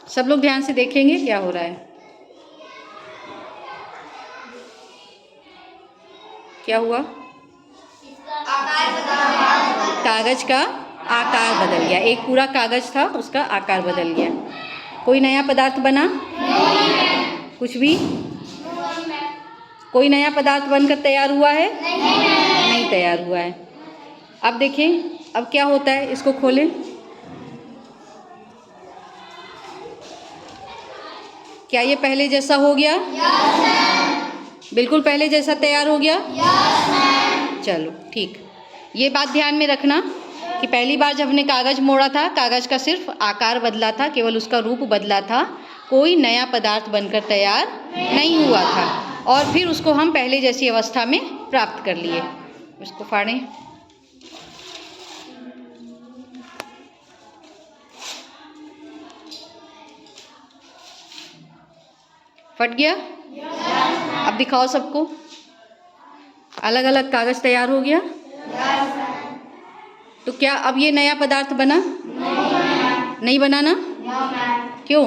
सब लोग ध्यान से देखेंगे क्या हो रहा है। क्या हुआ? कागज का आकार बदल गया। एक पूरा कागज था, उसका आकार बदल गया। कोई नया पदार्थ बना? कुछ भी? कोई नया पदार्थ बनकर तैयार हुआ है? नहीं तैयार हुआ है। अब देखें अब क्या होता है, इसको खोलें। क्या ये पहले जैसा हो गया? बिल्कुल पहले जैसा तैयार हो गया। चलो ठीक, ये बात ध्यान में रखना कि पहली बार जब हमने कागज मोड़ा था, कागज का सिर्फ आकार बदला था, केवल उसका रूप बदला था, कोई नया पदार्थ बनकर तैयार नहीं हुआ था। और फिर उसको हम पहले जैसी अवस्था में प्राप्त कर लिए। उसको फाड़ें। फट गया? अब दिखाओ सबको। अलग अलग कागज तैयार हो गया। तो क्या अब ये नया पदार्थ बना? नहीं बना ना? क्यों?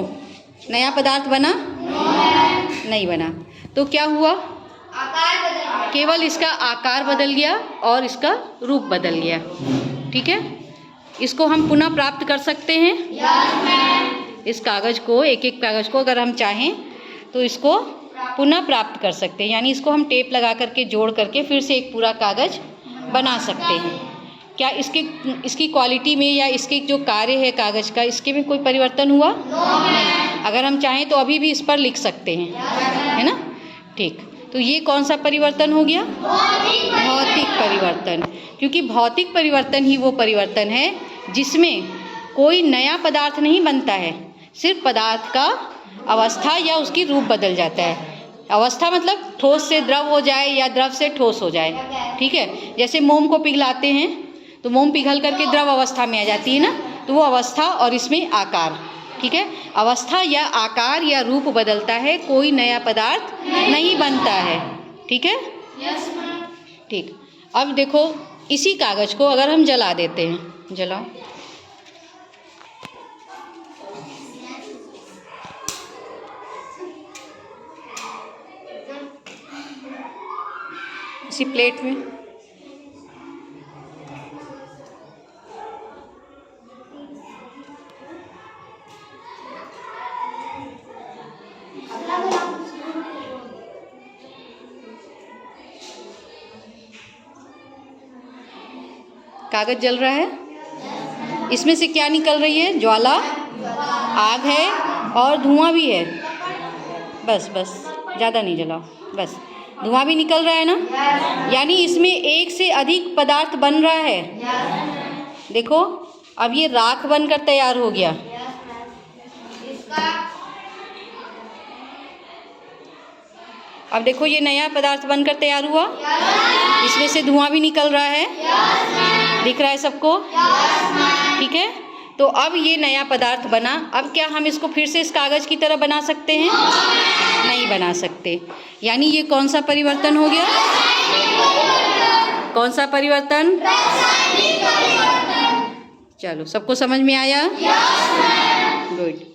नया पदार्थ बना? नहीं बना। तो क्या हुआ? केवल इसका आकार बदल गया और इसका रूप बदल गया। ठीक है, इसको हम पुनः प्राप्त कर सकते हैं। इस कागज को, एक एक कागज को अगर हम चाहें तो इसको पुनः प्राप्त कर सकते हैं। यानी इसको हम टेप लगा करके जोड़ करके फिर से एक पूरा कागज बना सकते हैं। क्या इसकी क्वालिटी में या इसके जो कार्य है कागज का, इसके में कोई परिवर्तन हुआ? नहीं। अगर हम चाहें तो अभी भी इस पर लिख सकते हैं, है ना? ठीक, तो ये कौन सा परिवर्तन हो गया? भौतिक परिवर्तन। क्योंकि भौतिक परिवर्तन ही वो परिवर्तन है जिसमें कोई नया पदार्थ नहीं बनता है, सिर्फ पदार्थ का अवस्था या उसकी रूप बदल जाता है। अवस्था मतलब ठोस से द्रव हो जाए या द्रव से ठोस हो जाए। ठीक है, जैसे मोम को पिघलाते हैं तो मोम पिघल करके द्रव अवस्था में आ जाती है ना, तो वो अवस्था और इसमें आकार। ठीक है, अवस्था या आकार या रूप बदलता है, कोई नया पदार्थ नहीं बनता है। ठीक है, ठीक। अब देखो, इसी कागज को अगर हम जला देते हैं, जलाओ। इसी प्लेट में कागज जल रहा है। इसमें से क्या निकल रही है? ज्वाला, आग है और धुआं भी है। बस बस, ज़्यादा नहीं जलाओ, बस। धुआं भी निकल रहा है ना, यानी इसमें एक से अधिक पदार्थ बन रहा है। देखो, अब ये राख बनकर तैयार हो गया। अब देखो, ये नया पदार्थ बनकर तैयार हुआ। इसमें से धुआं भी निकल रहा है। दिख रहा है सबको? ठीक है, तो अब ये नया पदार्थ बना। अब क्या हम इसको फिर से इस कागज की तरह बना सकते हैं? नहीं बना सकते। यानी ये कौन सा परिवर्तन हो गया? कौन सा परिवर्तन? चलो, सबको समझ में आया? गुड।